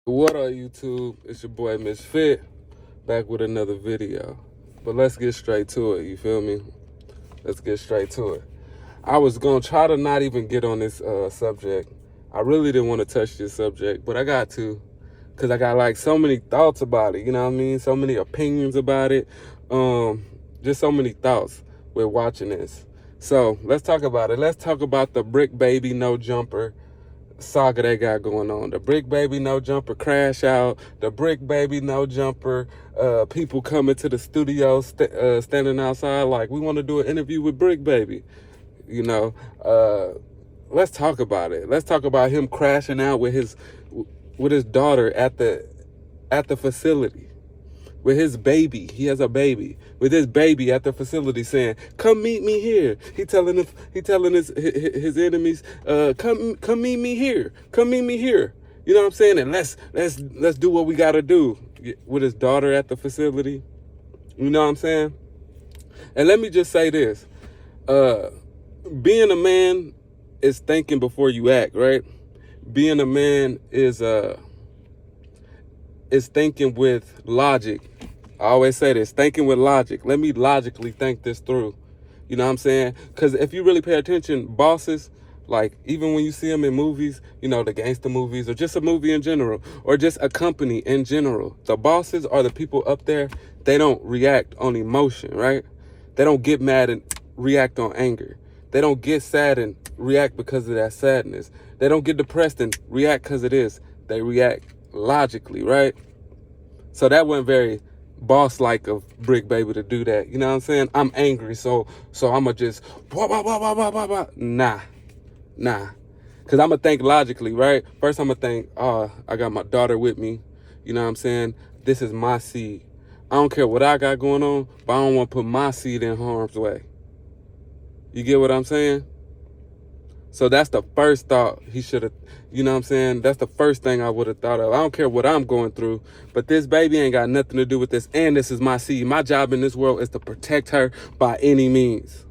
What up, YouTube? It's your boy Misfit, back with another video. But let's get straight to it, you feel me? Let's get straight to it. I was gonna try to not even get on this subject. I really didn't want to touch this subject, but I got to, because I got like so many thoughts about it, you know what I mean? So many opinions about it. Just so many thoughts with watching this. So let's talk about it. Let's talk about the Bricc baby no jumper saga they got going on. The Bricc baby no jumper crash out. The Bricc baby no jumper people coming to the studio standing outside like, we want to do an interview with Bricc baby. You know, let's talk about it. Let's talk about him crashing out with his daughter at the facility. With his baby, he has a baby. With his baby at the facility, saying, "Come meet me here." He telling his enemies, "Come meet me here. Come meet me here." You know what I'm saying? And let's do what we gotta do with his daughter at the facility. You know what I'm saying? And let me just say this: being a man is thinking before you act, right? Being a man is thinking with logic. I always say this, thinking with logic. Let me logically think this through. You know what I'm saying? Because if you really pay attention, bosses, like even when you see them in movies, you know, the gangster movies or just a movie in general or just a company in general, the bosses are the people up there. They don't react on emotion, right? They don't get mad and react on anger. They don't get sad and react because of that sadness. They don't get depressed and react because it is. They react logically, right? So that wasn't very boss-like of Bricc baby to do that. You know what I'm saying? I'm angry, so I'ma just blah, blah, blah, blah, blah, blah, blah. Nah. Because I'ma think logically, right? First I'ma think, I got my daughter with me. You know what I'm saying? This is my seed. I don't care what I got going on, but I don't want to put my seed in harm's way. You get what I'm saying? So that's the first thought he should have, you know what I'm saying? That's the first thing I would have thought of. I don't care what I'm going through, but this baby ain't got nothing to do with this. And this is my seed. My job in this world is to protect her by any means.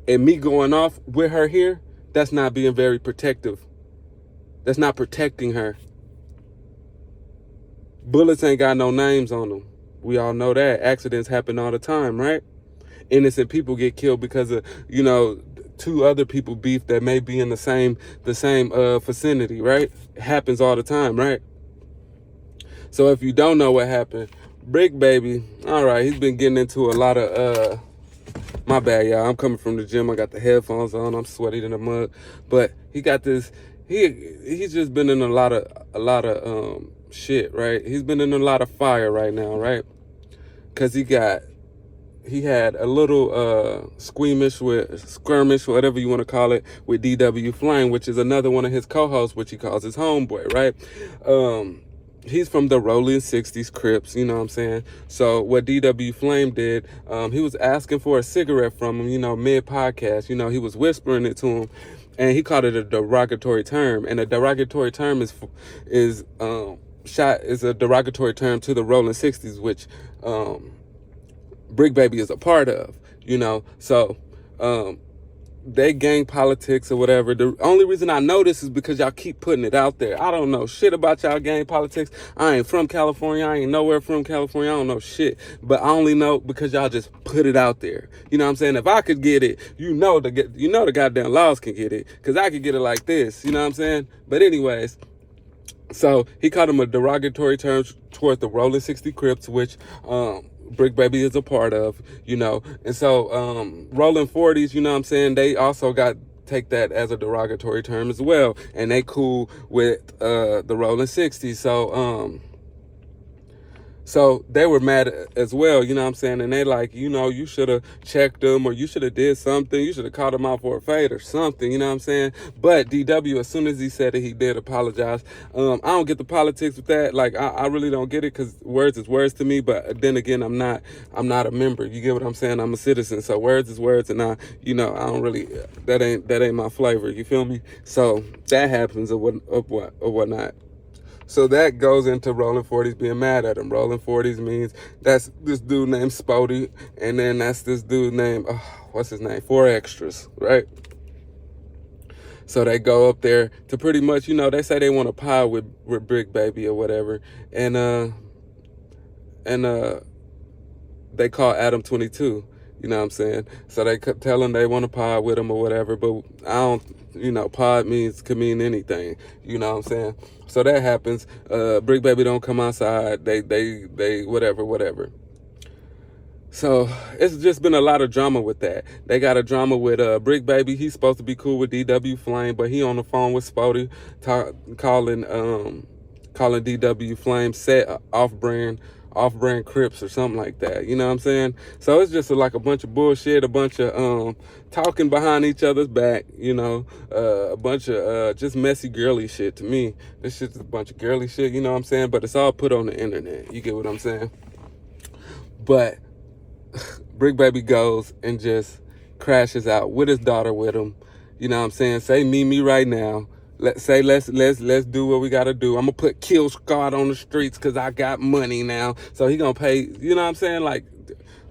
And me going off with her here, that's not being very protective. That's not protecting her. Bullets ain't got no names on them. We all know that. Accidents happen all the time, right? Innocent people get killed because of, you know, two other people beef that may be in the same vicinity, right? It happens all the time, right? So if you don't know what happened, Bricc baby, all right, he's been getting into a lot of my bad, y'all. I'm coming from the gym. I got the headphones on. I'm sweaty in the mug, but he got this. He's just been in a lot of shit, right? He's been in a lot of fire right now, right? Cause he had a little skirmish, whatever you want to call it, with DW Flame, which is another one of his co-hosts, which he calls his homeboy, right? He's from the Rolling 60s Crips, you know what I'm saying? So what DW Flame did, he was asking for a cigarette from him, you know, mid-podcast. You know, he was whispering it to him, and he called it a derogatory term. And a derogatory term is a derogatory term to the Rolling 60s, which Bricc baby is a part of, you know. So they gang politics or whatever. The only reason I know this is because y'all keep putting it out there. I don't know shit about y'all gang politics. I ain't from California. I ain't nowhere from California. I don't know shit. But I only know because y'all just put it out there. You know what I'm saying? If I could get it, you know the goddamn laws can get it. Because I could get it like this. You know what I'm saying? But anyways, so he called him a derogatory term towards the Rolling 60 Crips, which Bricc baby is a part of, you know. And so Rolling 40s, you know what I'm saying, they also take that as a derogatory term as well, and they cool with the Rolling 60s. So they were mad as well, you know what I'm saying? And they like, you know, you should have checked them, or you should have did something. You should have called them out for a fade or something, you know what I'm saying? But DW, as soon as he said that he did apologize, I don't get the politics with that. Like, I really don't get it, because words is words to me. But then again, I'm not a member. You get what I'm saying? I'm a citizen. So words is words, and I don't really, that ain't my flavor. You feel me? So that happens or whatnot. So that goes into Rolling 40s being mad at him. Rolling 40s means that's this dude named Spody, and then that's this dude named, what's his name? 4 Extras, right? So they go up there to pretty much, they say they want to pie with Bricc Baby or whatever, and they call Adam 22. You know what I'm saying? So they tell him they want to pod with him or whatever, but I don't, pod could mean anything. You know what I'm saying? So that happens. Bricc Baby don't come outside. They whatever. So it's just been a lot of drama with that. They got a drama with Bricc Baby. He's supposed to be cool with DW Flame, but he on the phone with Spody calling DW Flame set off-brand Crips or something like that. You know what I'm saying? So it's just like a bunch of bullshit, a bunch of talking behind each other's back, a bunch of just messy girly shit to me. This shit's a bunch of girly shit, you know what I'm saying? But it's all put on the internet. You get what I'm saying? But Bricc Baby goes and just crashes out with his daughter with him. You know what I'm saying? Say meet me right now. Let's do what we gotta do. I'm gonna put Kill Squad on the streets because I got money now. So he gonna pay, you know what I'm saying? Like,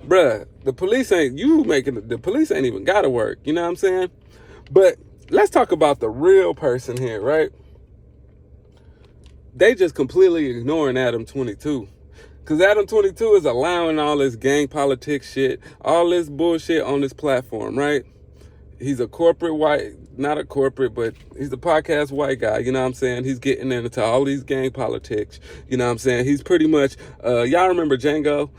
bruh, the police ain't even gotta work, you know what I'm saying? But let's talk about the real person here, right? They just completely ignoring Adam 22. Because Adam 22 is allowing all this gang politics shit, all this bullshit on this platform, right? He's a corporate not a corporate, but he's a podcast white guy, you know what I'm saying? He's getting into all these gang politics, you know what I'm saying? He's pretty much, y'all remember Django?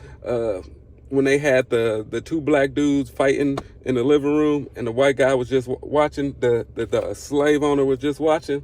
When they had the two black dudes fighting in the living room and the white guy was just watching, the slave owner was just watching?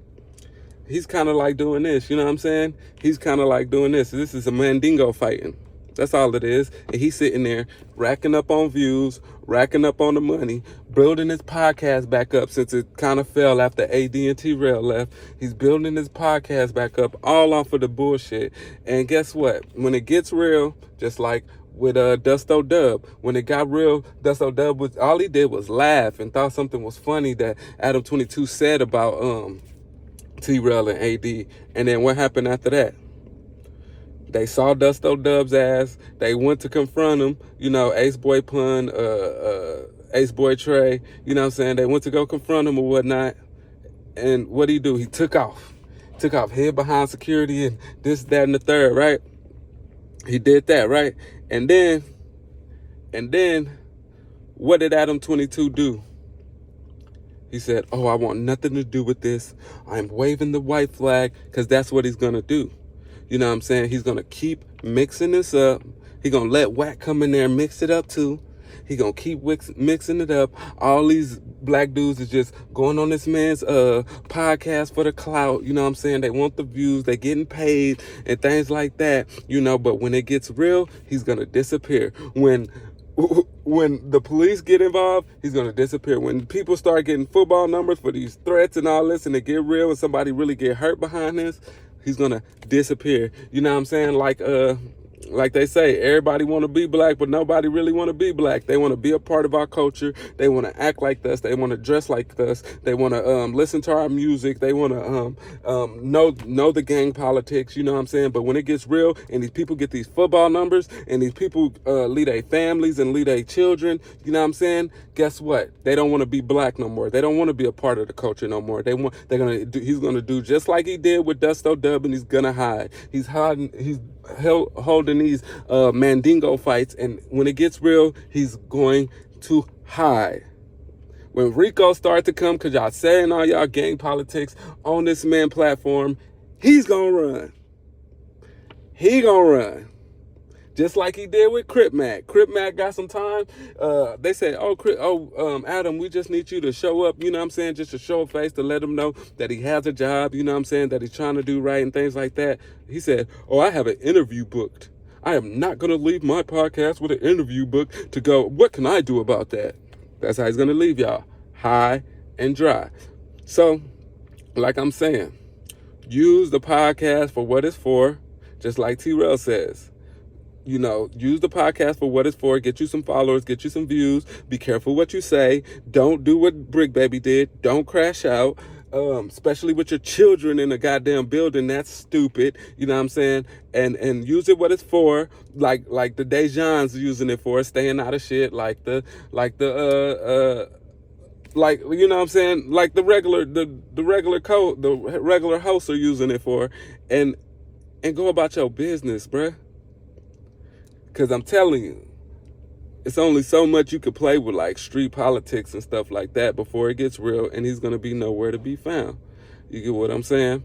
He's kind of like doing this, you know what I'm saying? He's kind of like doing this. This is a Mandingo fighting. That's all it is. And he's sitting there racking up on views, racking up on the money, building his podcast back up since it kind of fell after AD&T Rail left. He's building his podcast back up all off of the bullshit. And guess what? When it gets real, just like with Dusto Dub, when it got real, Dusto Dub all he did was laugh and thought something was funny that Adam 22 said about T-Rail and AD. And then what happened after that? They saw Dusto Dub's ass. They went to confront him. Ace Boy Pun, Ace Boy Trey. You know what I'm saying? They went to go confront him or whatnot. And what did he do? He took off. Took off, hid behind security and this, that, and the third, right? He did that, right? And then, what did Adam 22 do? He said, I want nothing to do with this. I'm waving the white flag, because that's what he's going to do. You know what I'm saying? He's going to keep mixing this up. He's going to let Wack come in there and mix it up too. He's going to keep mixing it up. All these black dudes is just going on this man's podcast for the clout. You know what I'm saying? They want the views. They getting paid and things like that. But when it gets real, he's going to disappear. When the police get involved, he's going to disappear. When people start getting football numbers for these threats and all this, and it get real and somebody really get hurt behind this, he's going to disappear. You know what I'm saying? Like they say, everybody want to be black, but nobody really want to be black. They want to be a part of our culture. They want to act like us. They want to dress like us. They want to listen to our music. They want to know the gang politics. You know what I'm saying? But when it gets real and these people get these football numbers and these people lead their families and lead their children, you know what I'm saying? Guess what? They don't want to be black no more. They don't want to be a part of the culture no more. He's gonna do just like he did with Dusto Dub, and he's gonna hide. He's hiding. He's holding these Mandingo fights, and when it gets real, he's going to hide. When Rico start to come, because y'all saying all y'all gang politics on this man platform, he's gonna run. He gonna run. Just like he did with Crip Mac. Crip Mac got some time. They said, Adam, we just need you to show up, you know what I'm saying? Just to show a face to let him know that he has a job, you know what I'm saying? That he's trying to do right and things like that. He said, I have an interview booked. I am not going to leave my podcast with an interview booked to go, what can I do about that? That's how he's going to leave y'all. High and dry. So, like I'm saying, use the podcast for what it's for, just like T-Rail says. Use the podcast for what it's for. Get you some followers. Get you some views. Be careful what you say. Don't do what Bricc Baby did. Don't crash out. Especially with your children in a goddamn building. That's stupid. You know what I'm saying? And use it what it's for. Like the Dejan's using it for. Staying out of shit. Like the like, you know what I'm saying, like the regular hosts are using it for, and go about your business, bruh. Because I'm telling you, it's only so much you could play with, like street politics and stuff like that, before it gets real, and he's gonna be nowhere to be found. You get what I'm saying?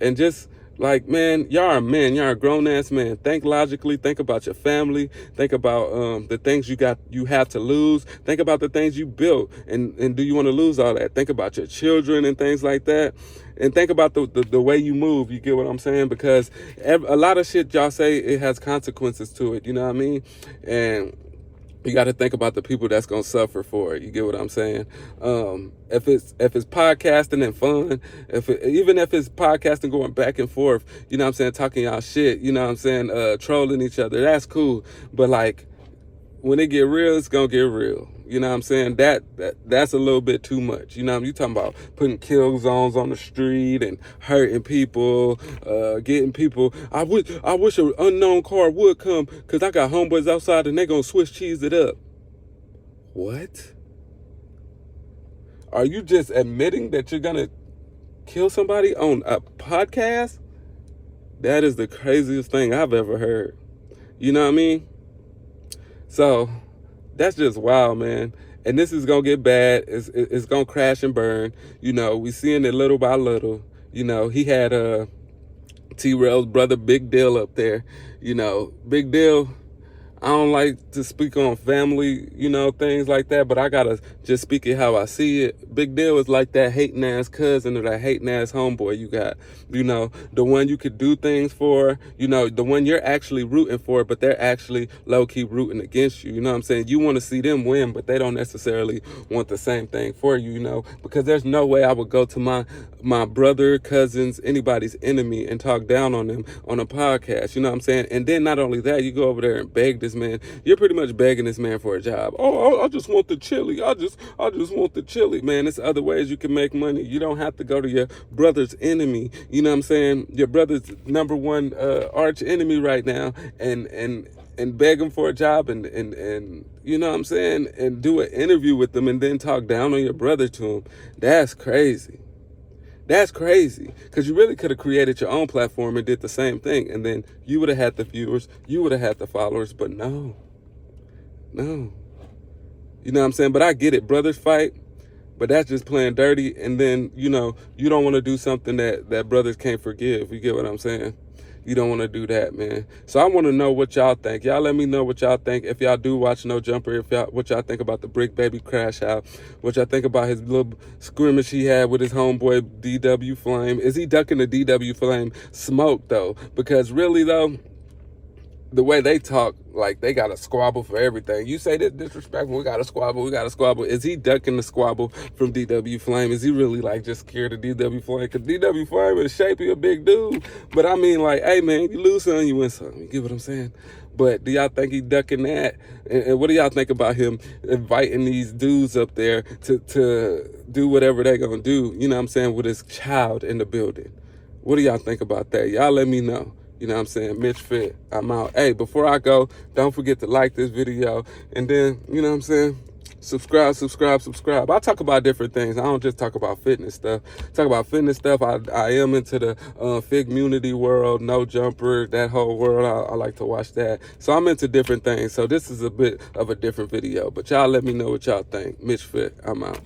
And just like, man, y'all are men, y'all are grown ass men. Think logically, think about your family, think about the things you have to lose, think about the things you built, and do you want to lose all that? Think about your children and things like that, and think about the way you move. You get what I'm saying? Because a lot of shit y'all say, it has consequences to it. You know what I mean? And you got to think about the people that's gonna suffer for it. You get what I'm saying? If it's podcasting and fun, even if it's podcasting going back and forth, you know what I'm saying, talking y'all shit, you know what I'm saying, trolling each other, that's cool. But like, when it get real, it's gonna get real. You know what I'm saying? That's a little bit too much. You know what I mean? You talking about putting kill zones on the street and hurting people, getting people. I wish an unknown car would come, because I got homeboys outside and they gonna Swiss cheese it up. What? Are you just admitting that you're gonna kill somebody on a podcast? That is the craziest thing I've ever heard. You know what I mean? So that's just wild, man. And this is gonna get bad. It's gonna crash and burn. You know, we seeing it little by little. You know, he had T-Rail's brother Big Deal up there. You know, Big Deal, I don't like to speak on family, you know, things like that, but I gotta just speak it how I see it. Big Deal is like that hating ass cousin or that hating ass homeboy you got. You know, the one you could do things for, you know, the one you're actually rooting for, but they're actually low-key rooting against you. You know what I'm saying? You want to see them win, but they don't necessarily want the same thing for you, you know, because there's no way I would go to my brother, cousins, anybody's enemy and talk down on them on a podcast. You know what I'm saying? And then not only that, you go over there and beg this man. You're pretty much begging this man for a job. Oh, I just want the chili. I just want the chili, man. There's other ways you can make money. You don't have to go to your brother's enemy. You know what I'm saying? Your brother's number one arch enemy right now, and beg him for a job, and you know what I'm saying, and do an interview with them, and then talk down on your brother to him. That's crazy. That's crazy, because you really could have created your own platform and did the same thing, and then you would have had the viewers, you would have had the followers, but no. You know what I'm saying? But I get it, brothers fight, but that's just playing dirty, and then, you know, you don't want to do something that brothers can't forgive. You get what I'm saying? You don't want to do that, man. So I want to know what y'all think. Y'all let me know what y'all think. If y'all do watch No Jumper, what y'all think about the Bricc Baby crash out, what y'all think about his little scrimmage he had with his homeboy DW Flame. Is he ducking the DW Flame smoke, though? Because really, though, the way they talk, like they got a squabble for everything. You say this disrespectful, we got a squabble. Is he ducking the squabble from DW Flame? Is he really like just scared of DW Flame? Because DW Flame is shapey, a big dude. But I mean, like, hey man, you lose something, you win something. You get what I'm saying? But do y'all think he ducking that? And what do y'all think about him inviting these dudes up there to do whatever they're gonna do, you know what I'm saying, with his child in the building? What do y'all think about that? Y'all let me know. You know what I'm saying? Mitch Fit, I'm out. Hey, before I go, don't forget to like this video. And then, you know what I'm saying? Subscribe. I talk about different things. I don't just talk about fitness stuff. I am into the Fig Community world, No Jumper, that whole world. I like to watch that. So I'm into different things. So this is a bit of a different video. But y'all let me know what y'all think. Mitch Fit, I'm out.